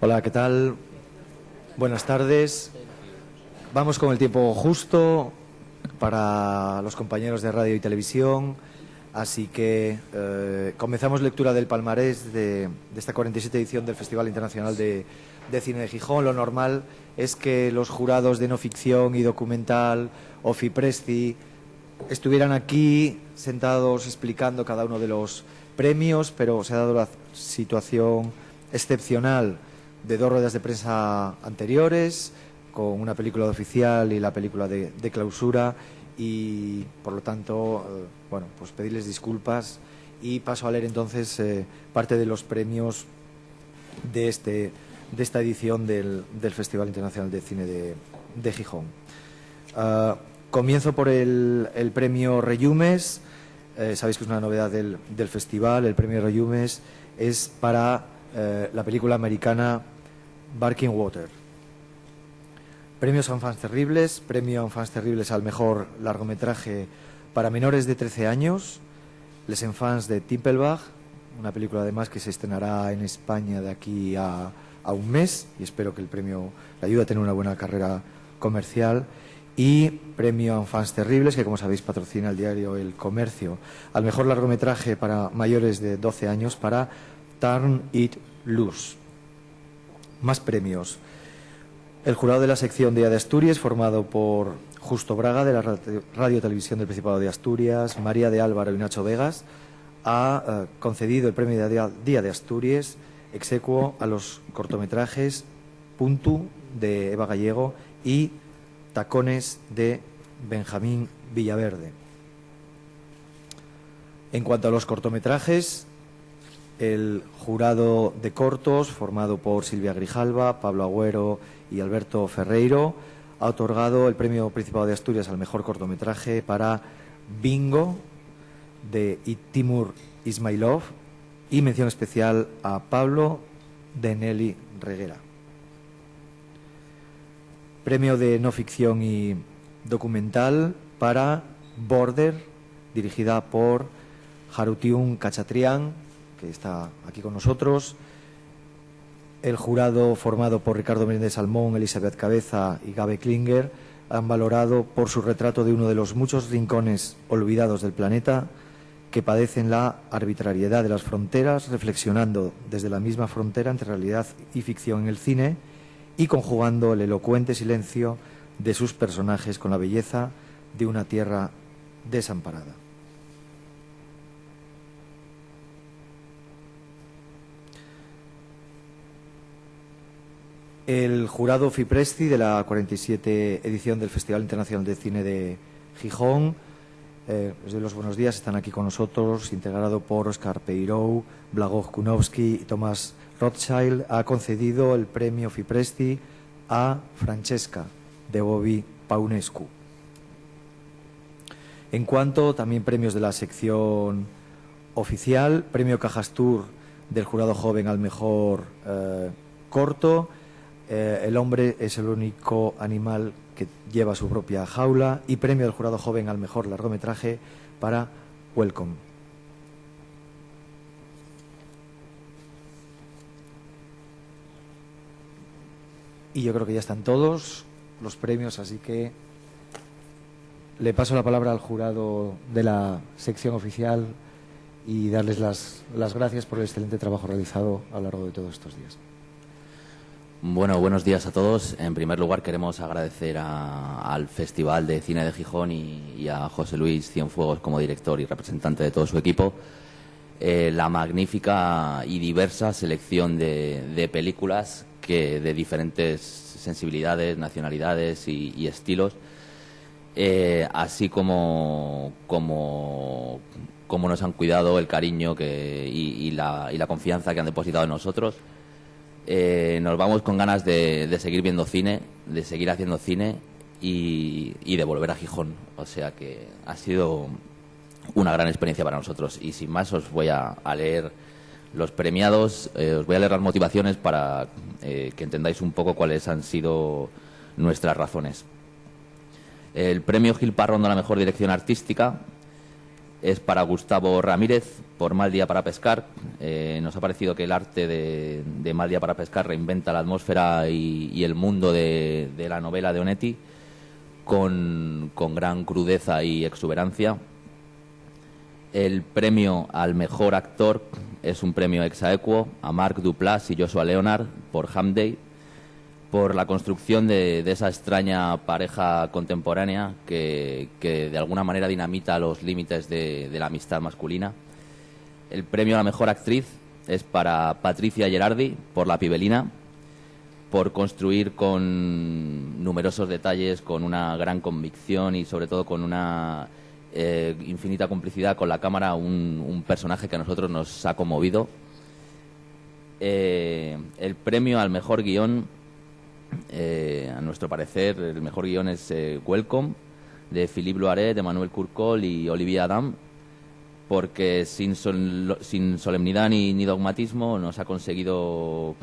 Hola, ¿qué tal? Buenas tardes. Vamos con el tiempo justo para los compañeros de radio y televisión, así que comenzamos lectura del palmarés de esta 47 edición del Festival Internacional de Cine de Gijón. Lo normal es que los jurados de no ficción y documental o FIPRESCI estuvieran aquí sentados explicando cada uno de los premios, pero se ha dado la situación excepcional de dos ruedas de prensa anteriores, con una película de oficial y la película de clausura, y por lo tanto, bueno, pues pedirles disculpas y paso a leer entonces parte de los premios de esta edición del Festival Internacional de Cine de Gijón. Comienzo por el premio Reyumes. Sabéis que es una novedad del festival. El premio Reyumes es para la película americana Barking Water. Premios Enfants Terribles. Premio Enfants Terribles al mejor largometraje para menores de 13 años. Les Enfants de Timpelbach, una película además que se estrenará en España de aquí a un mes, y espero que el premio le ayude a tener una buena carrera comercial. Y premio Enfants Terribles, que como sabéis patrocina el diario El Comercio, al mejor largometraje para mayores de 12 años para Turn It Loose. Más premios. El jurado de la sección Día de Asturias, formado por Justo Braga, de la Radio Televisión del Principado de Asturias, María de Álvaro y Nacho Vegas, ha concedido el premio de Día de Asturias ex aequo a los cortometrajes Puntu, de Eva Gallego, y Tacones, de Benjamín Villaverde. En cuanto a los cortometrajes, el jurado de cortos, formado por Silvia Grijalva, Pablo Agüero y Alberto Ferreiro, ha otorgado el premio Principado de Asturias al mejor cortometraje para Bingo, de Timur Ismailov, y mención especial a Pablo, de Nelly Reguera. Premio de no ficción y documental para Border, dirigida por Jarutiun Cachatrián, que está aquí con nosotros. El jurado, formado por Ricardo Menéndez Salmón, Elizabeth Cabeza y Gabe Klinger, han valorado por su retrato de uno de los muchos rincones olvidados del planeta que padecen la arbitrariedad de las fronteras, reflexionando desde la misma frontera entre realidad y ficción en el cine y conjugando el elocuente silencio de sus personajes con la belleza de una tierra desamparada. El jurado FIPRESCI de la 47 edición del Festival Internacional de Cine de Gijón, les doy los buenos días, están aquí con nosotros, integrado por Óscar Peirou, Blagoj Kunovski y Tomás Rothschild, ha concedido el premio FIPRESCI a Francesca, de Bobby Paunescu. En cuanto también premios de la sección oficial, premio Cajastur del jurado joven al mejor corto. El hombre es el único animal que lleva su propia jaula, y premio del jurado joven al mejor largometraje para Welcome. Y yo creo que ya están todos los premios, así que le paso la palabra al jurado de la sección oficial y darles las gracias por el excelente trabajo realizado a lo largo de todos estos días. Bueno, buenos días a todos. En primer lugar, queremos agradecer al Festival de Cine de Gijón y a José Luis Cienfuegos como director y representante de todo su equipo la magnífica y diversa selección de películas que de diferentes sensibilidades, nacionalidades y estilos, así como nos han cuidado, el cariño y la confianza que han depositado en nosotros. Nos vamos con ganas de seguir viendo cine, de seguir haciendo cine y de volver a Gijón. O sea que ha sido una gran experiencia para nosotros. Y sin más, os voy a leer los premiados, os voy a leer las motivaciones para que entendáis un poco cuáles han sido nuestras razones. El premio Gil Parrondo a la mejor dirección artística es para Gustavo Ramírez, por Mal día para pescar. Nos ha parecido que el arte de Mal día para pescar reinventa la atmósfera y el mundo de la novela de Onetti con gran crudeza y exuberancia. El premio al mejor actor es un premio ex aequo a Mark Duplass y Joshua Leonard por Ham Day, por la construcción de esa extraña pareja contemporánea que de alguna manera dinamita los límites de la amistad masculina. El premio a la mejor actriz es para Patricia Gerardi por La Pibelina, por construir con numerosos detalles, con una gran convicción y sobre todo con una infinita complicidad con la cámara, un personaje que a nosotros nos ha conmovido. El premio al mejor guión, a nuestro parecer, el mejor guión es Welcome, de Philippe Loiret, de Manuel Curcol y Olivier Adam, porque sin solemnidad ni dogmatismo ha conseguido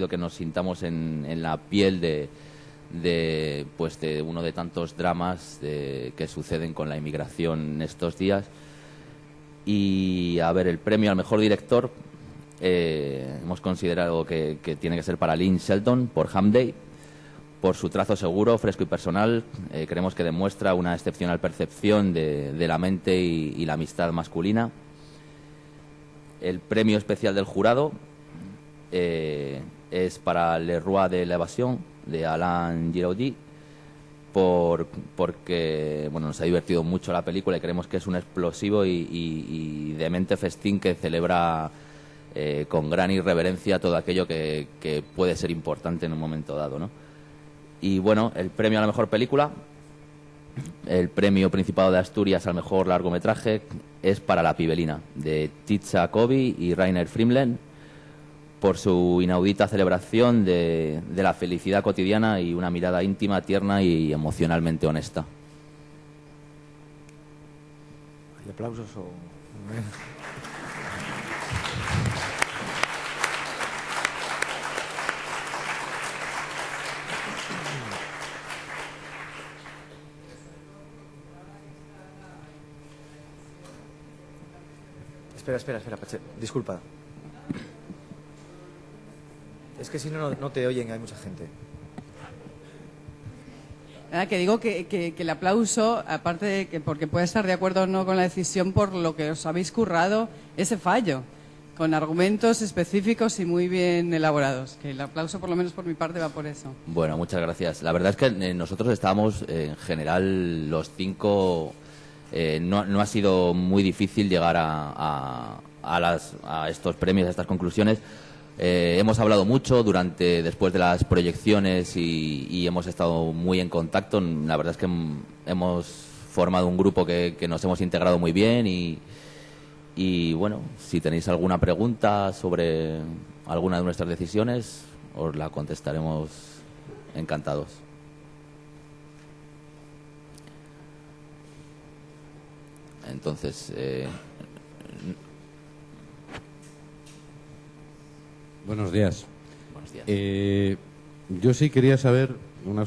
que nos sintamos en la piel de uno de tantos dramas que suceden con la inmigración estos días. Y a ver, el premio al mejor director hemos considerado que tiene que ser para Lynn Shelton por Ham Day, por su trazo seguro, fresco y personal. Creemos que demuestra una excepcional percepción de la mente y la amistad masculina. El premio especial del jurado es para Le Roi de l'Évasion, de Alain Giraudy, porque nos ha divertido mucho la película y creemos que es un explosivo y demente festín que celebra con gran irreverencia todo aquello que puede ser importante en un momento dado, ¿no? Y bueno, el premio a la mejor película, el premio Principado de Asturias al mejor largometraje, es para La Pibelina, de Titsa Kobi y Rainer Frimlen, por su inaudita celebración de la felicidad cotidiana y una mirada íntima, tierna y emocionalmente honesta. ¿Hay aplausos o...? Espera, Pache. Disculpa. Es que si no te oyen, hay mucha gente. Nada, que digo que el aplauso, aparte de que porque puede estar de acuerdo o no con la decisión, por lo que os habéis currado ese fallo, con argumentos específicos y muy bien elaborados. Que el aplauso, por lo menos por mi parte, va por eso. Bueno, muchas gracias. La verdad es que nosotros estábamos, en general, los cinco... no ha sido muy difícil llegar a estos premios, a estas conclusiones. Hemos hablado mucho después de las proyecciones y hemos estado muy en contacto. La verdad es que hemos formado un grupo que nos hemos integrado muy bien y bueno, si tenéis alguna pregunta sobre alguna de nuestras decisiones, os la contestaremos encantados. Entonces, buenos días. Buenos días. Yo sí quería saber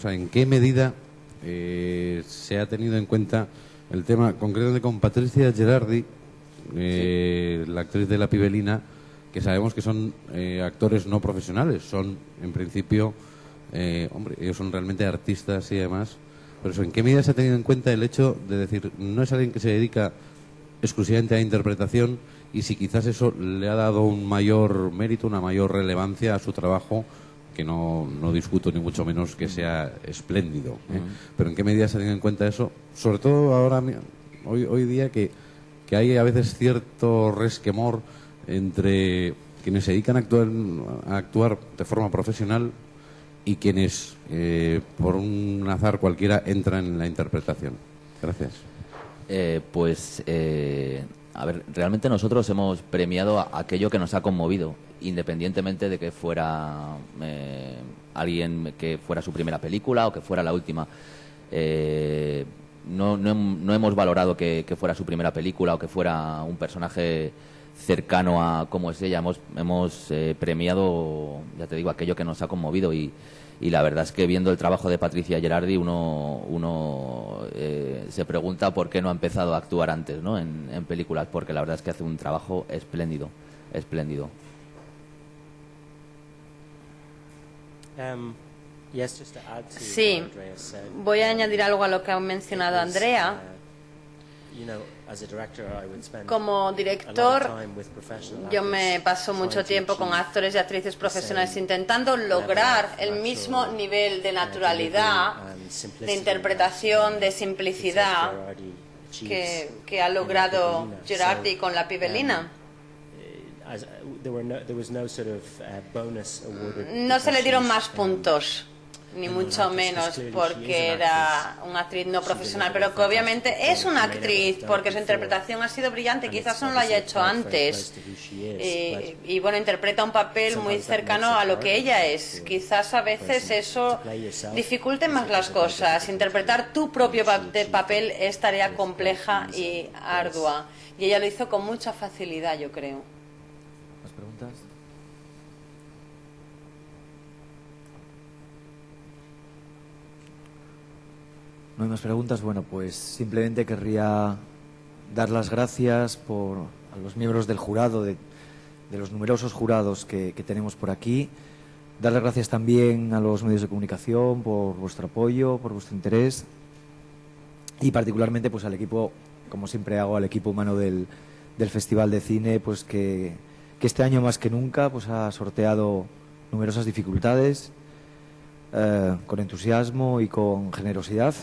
en qué medida se ha tenido en cuenta el tema concretamente con Patricia Gerardi, la actriz de La Pibelina, que sabemos que son actores no profesionales, son en principio, ellos son realmente artistas y demás. Pero eso, ¿en qué medida se ha tenido en cuenta el hecho de decir, no es alguien que se dedica exclusivamente a la interpretación, y si quizás eso le ha dado un mayor mérito, una mayor relevancia a su trabajo, que no discuto ni mucho menos que sea espléndido, pero en qué medida se ha tenido en cuenta eso, sobre todo ahora hoy día que hay a veces cierto resquemor entre quienes se dedican a actuar de forma profesional y quienes por un azar cualquiera entran en la interpretación. Gracias. A ver, realmente nosotros hemos premiado aquello que nos ha conmovido, independientemente de que fuera alguien que fuera su primera película o que fuera la última. No hemos valorado que fuera su primera película o que fuera un personaje cercano a cómo es ella. Hemos premiado, ya te digo, aquello que nos ha conmovido y Y la verdad es que viendo el trabajo de Patricia Gerardi uno se pregunta por qué no ha empezado a actuar antes, ¿no? en películas, porque la verdad es que hace un trabajo espléndido, espléndido. Sí, voy a añadir algo a lo que ha mencionado Andrea. Como director, yo me paso mucho tiempo con actores y actrices profesionales intentando lograr el mismo nivel de naturalidad, de interpretación, de simplicidad que ha logrado Gerardi con La Pibelina. No se le dieron más puntos, ni mucho menos porque era una actriz no profesional, pero que obviamente es una actriz porque su interpretación ha sido brillante, quizás no lo haya hecho antes y bueno, interpreta un papel muy cercano a lo que ella es. Quizás a veces eso dificulte más las cosas. Interpretar tu propio papel es tarea compleja y ardua, y ella lo hizo con mucha facilidad, yo creo. ¿Más preguntas? No hay más preguntas. Bueno, pues simplemente querría dar las gracias a los miembros del jurado, de los numerosos jurados que tenemos por aquí. Dar las gracias también a los medios de comunicación por vuestro apoyo, por vuestro interés y particularmente pues al equipo, como siempre hago, al equipo humano del Festival de Cine, pues que este año más que nunca pues ha sorteado numerosas dificultades con entusiasmo y con generosidad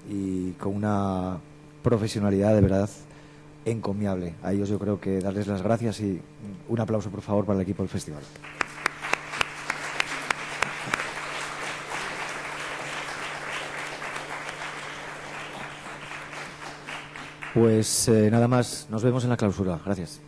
y con una profesionalidad de verdad encomiable. A ellos yo creo que darles las gracias y un aplauso por favor para el equipo del festival. Pues nada más, nos vemos en la clausura. Gracias.